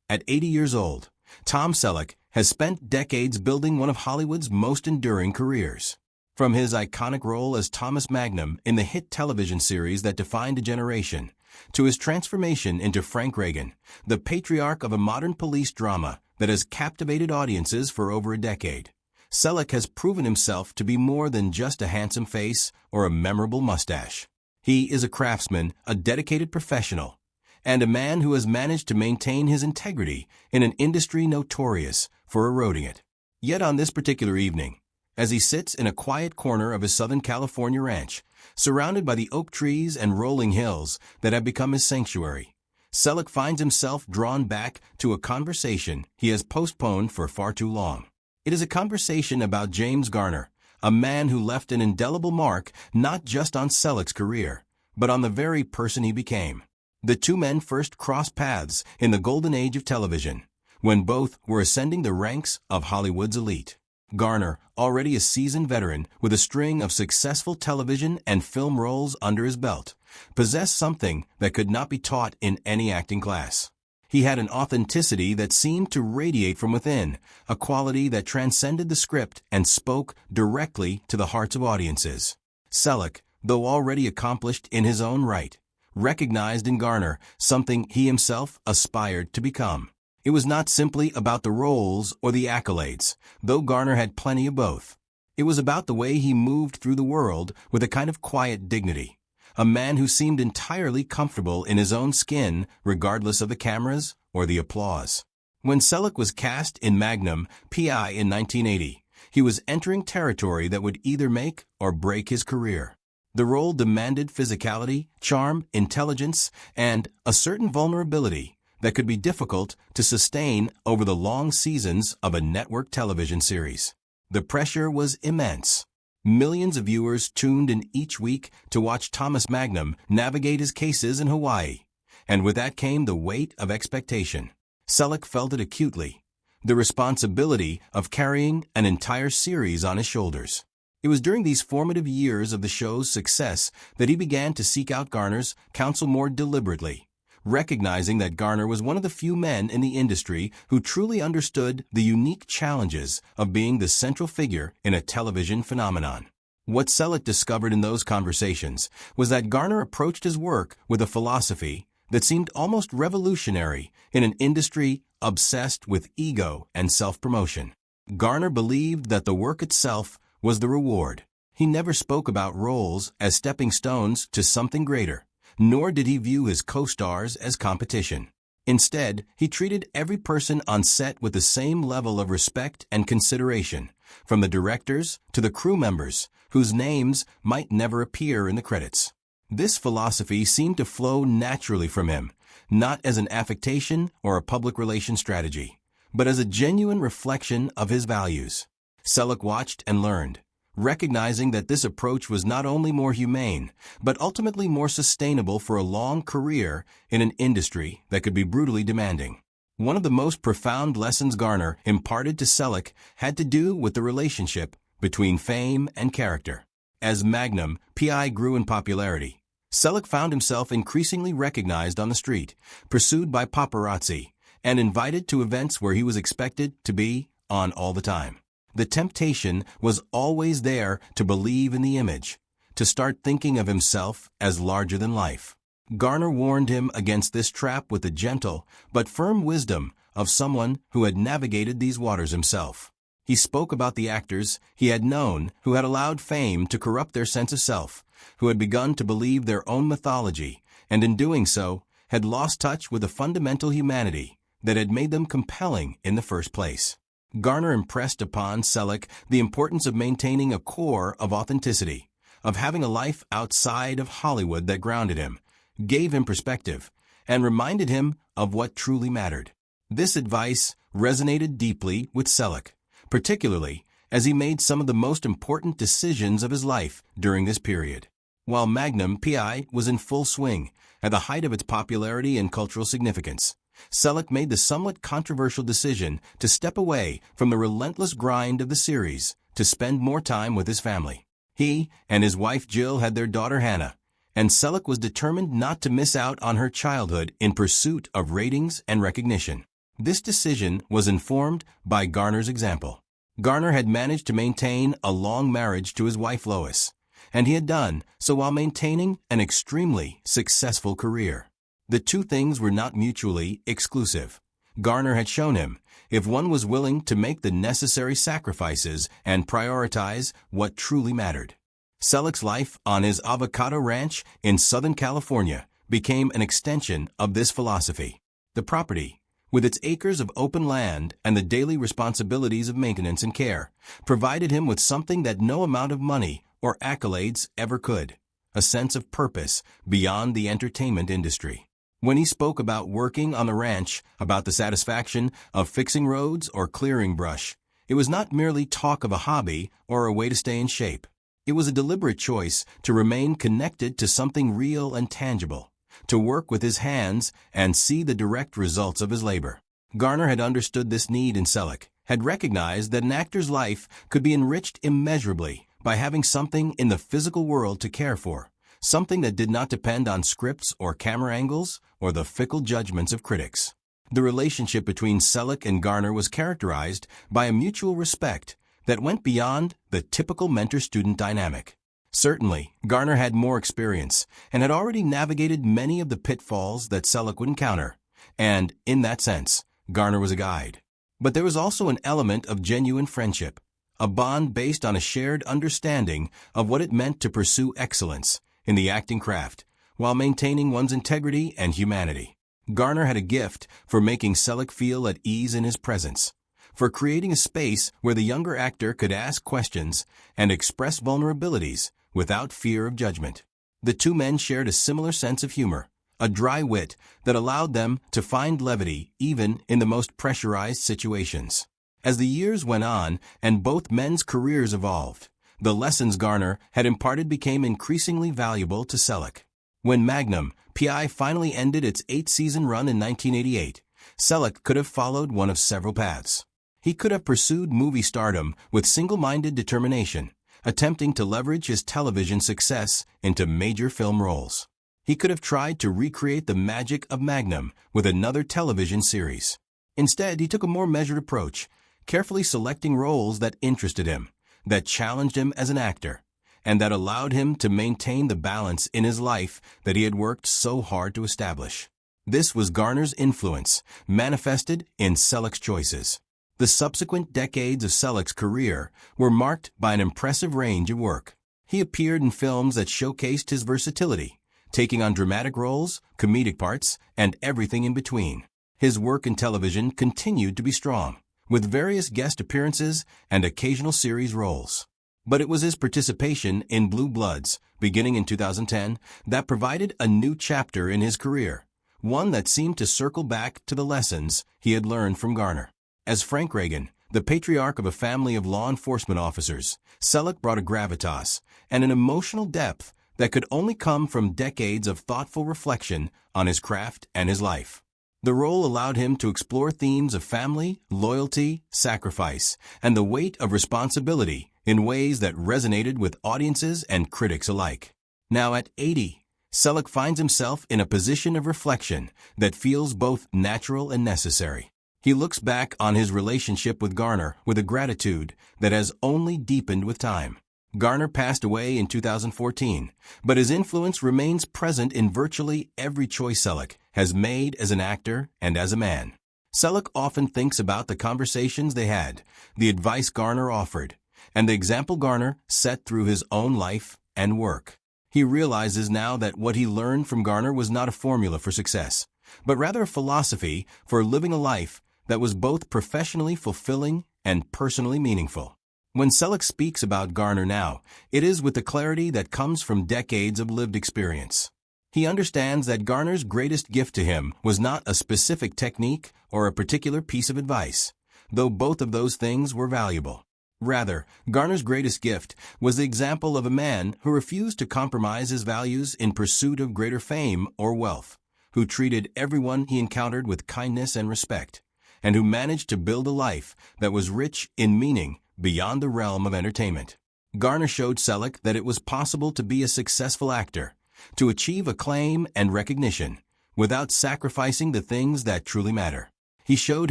At 80 years old, Tom Selleck has spent decades building one of Hollywood's most enduring careers. From his iconic role as Thomas Magnum in the hit television series that defined a generation, to his transformation into Frank Reagan, the patriarch of a modern police drama that has captivated audiences for over a decade, Selleck has proven himself to be more than just a handsome face or a memorable mustache. He is a craftsman, a dedicated professional, and a man who has managed to maintain his integrity in an industry notorious for eroding it. Yet on this particular evening, as he sits in a quiet corner of his Southern California ranch, surrounded by the oak trees and rolling hills that have become his sanctuary, Selleck finds himself drawn back to a conversation he has postponed for far too long. It is a conversation about James Garner, a man who left an indelible mark not just on Selleck's career, but on the very person he became. The two men first crossed paths in the golden age of television, when both were ascending the ranks of Hollywood's elite. Garner, already a seasoned veteran with a string of successful television and film roles under his belt, possessed something that could not be taught in any acting class. He had an authenticity that seemed to radiate from within, a quality that transcended the script and spoke directly to the hearts of audiences. Selleck, though already accomplished in his own right, recognized in Garner something he himself aspired to become. It was not simply about the roles or the accolades, though Garner had plenty of both. It was about the way he moved through the world with a kind of quiet dignity, a man who seemed entirely comfortable in his own skin regardless of the cameras or the applause. When Selleck was cast in Magnum, P.I. in 1980, he was entering territory that would either make or break his career. The role demanded physicality, charm, intelligence, and a certain vulnerability that could be difficult to sustain over the long seasons of a network television series. The pressure was immense. Millions of viewers tuned in each week to watch Thomas Magnum navigate his cases in Hawaii, and with that came the weight of expectation. Selleck felt it acutely, the responsibility of carrying an entire series on his shoulders. It was during these formative years of the show's success that he began to seek out Garner's counsel more deliberately, recognizing that Garner was one of the few men in the industry who truly understood the unique challenges of being the central figure in a television phenomenon. What Selleck discovered in those conversations was that Garner approached his work with a philosophy that seemed almost revolutionary in an industry obsessed with ego and self-promotion. Garner believed that the work itself was the reward. He never spoke about roles as stepping stones to something greater, nor did he view his co-stars as competition. Instead, he treated every person on set with the same level of respect and consideration, from the directors to the crew members, whose names might never appear in the credits. This philosophy seemed to flow naturally from him, not as an affectation or a public relations strategy, but as a genuine reflection of his values. Selleck watched and learned, recognizing that this approach was not only more humane, but ultimately more sustainable for a long career in an industry that could be brutally demanding. One of the most profound lessons Garner imparted to Selleck had to do with the relationship between fame and character. As Magnum, P.I. grew in popularity, Selleck found himself increasingly recognized on the street, pursued by paparazzi, and invited to events where he was expected to be on all the time. The temptation was always there to believe in the image, to start thinking of himself as larger than life. Garner warned him against this trap with the gentle but firm wisdom of someone who had navigated these waters himself. He spoke about the actors he had known who had allowed fame to corrupt their sense of self, who had begun to believe their own mythology, and in doing so, had lost touch with the fundamental humanity that had made them compelling in the first place. Garner impressed upon Selleck the importance of maintaining a core of authenticity, of having a life outside of Hollywood that grounded him, gave him perspective, and reminded him of what truly mattered. This advice resonated deeply with Selleck, particularly as he made some of the most important decisions of his life during this period. While Magnum P.I. was in full swing, at the height of its popularity and cultural significance, Selleck made the somewhat controversial decision to step away from the relentless grind of the series to spend more time with his family. He and his wife Jill had their daughter Hannah, and Selleck was determined not to miss out on her childhood in pursuit of ratings and recognition. This decision was informed by Garner's example. Garner had managed to maintain a long marriage to his wife Lois, and he had done so while maintaining an extremely successful career. The two things were not mutually exclusive. Garner had shown him, if one was willing to make the necessary sacrifices and prioritize what truly mattered. Selleck's life on his avocado ranch in Southern California became an extension of this philosophy. The property, with its acres of open land and the daily responsibilities of maintenance and care, provided him with something that no amount of money or accolades ever could: a sense of purpose beyond the entertainment industry. When he spoke about working on the ranch, about the satisfaction of fixing roads or clearing brush, it was not merely talk of a hobby or a way to stay in shape. It was a deliberate choice to remain connected to something real and tangible, to work with his hands and see the direct results of his labor. Garner had understood this need in Selleck, had recognized that an actor's life could be enriched immeasurably by having something in the physical world to care for, something that did not depend on scripts or camera angles or the fickle judgments of critics. The relationship between Selleck and Garner was characterized by a mutual respect that went beyond the typical mentor-student dynamic. Certainly, Garner had more experience and had already navigated many of the pitfalls that Selleck would encounter, and, in that sense, Garner was a guide. But there was also an element of genuine friendship, a bond based on a shared understanding of what it meant to pursue excellence in the acting craft, while maintaining one's integrity and humanity. Garner had a gift for making Selleck feel at ease in his presence, for creating a space where the younger actor could ask questions and express vulnerabilities without fear of judgment. The two men shared a similar sense of humor, a dry wit that allowed them to find levity even in the most pressurized situations. As the years went on and both men's careers evolved, the lessons Garner had imparted became increasingly valuable to Selleck. When Magnum, P.I. finally ended its 8-season run in 1988, Selleck could have followed one of several paths. He could have pursued movie stardom with single-minded determination, attempting to leverage his television success into major film roles. He could have tried to recreate the magic of Magnum with another television series. Instead, he took a more measured approach, carefully selecting roles that interested him, that challenged him as an actor, and that allowed him to maintain the balance in his life that he had worked so hard to establish. This was Garner's influence, manifested in Selleck's choices. The subsequent decades of Selleck's career were marked by an impressive range of work. He appeared in films that showcased his versatility, taking on dramatic roles, comedic parts, and everything in between. His work in television continued to be strong, with various guest appearances and occasional series roles. But it was his participation in Blue Bloods, beginning in 2010, that provided a new chapter in his career, one that seemed to circle back to the lessons he had learned from Garner. As Frank Reagan, the patriarch of a family of law enforcement officers, Selleck brought a gravitas and an emotional depth that could only come from decades of thoughtful reflection on his craft and his life. The role allowed him to explore themes of family, loyalty, sacrifice, and the weight of responsibility in ways that resonated with audiences and critics alike. Now at 80, Selleck finds himself in a position of reflection that feels both natural and necessary. He looks back on his relationship with Garner with a gratitude that has only deepened with time. Garner passed away in 2014, but his influence remains present in virtually every choice Selleck has made as an actor and as a man. Selleck often thinks about the conversations they had, the advice Garner offered, and the example Garner set through his own life and work. He realizes now that what he learned from Garner was not a formula for success, but rather a philosophy for living a life that was both professionally fulfilling and personally meaningful. When Selleck speaks about Garner now, it is with the clarity that comes from decades of lived experience. He understands that Garner's greatest gift to him was not a specific technique or a particular piece of advice, though both of those things were valuable. Rather, Garner's greatest gift was the example of a man who refused to compromise his values in pursuit of greater fame or wealth, who treated everyone he encountered with kindness and respect, and who managed to build a life that was rich in meaning beyond the realm of entertainment. Garner showed Selleck that it was possible to be a successful actor, to achieve acclaim and recognition, without sacrificing the things that truly matter. He showed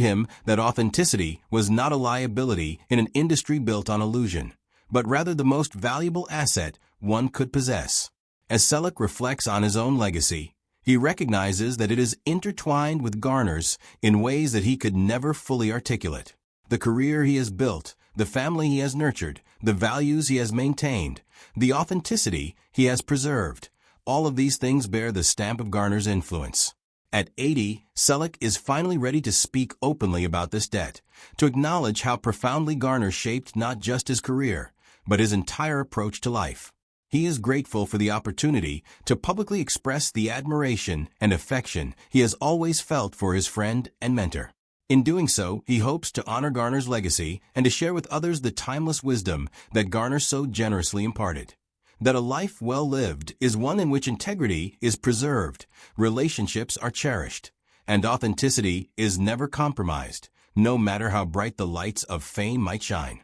him that authenticity was not a liability in an industry built on illusion, but rather the most valuable asset one could possess. As Selleck reflects on his own legacy, he recognizes that it is intertwined with Garner's in ways that he could never fully articulate. The career he has built, the family he has nurtured, the values he has maintained, the authenticity he has preserved, all of these things bear the stamp of Garner's influence. At 80, Selleck is finally ready to speak openly about this debt, to acknowledge how profoundly Garner shaped not just his career, but his entire approach to life. He is grateful for the opportunity to publicly express the admiration and affection he has always felt for his friend and mentor. In doing so, he hopes to honor Garner's legacy and to share with others the timeless wisdom that Garner so generously imparted. That a life well lived is one in which integrity is preserved, relationships are cherished, and authenticity is never compromised, no matter how bright the lights of fame might shine.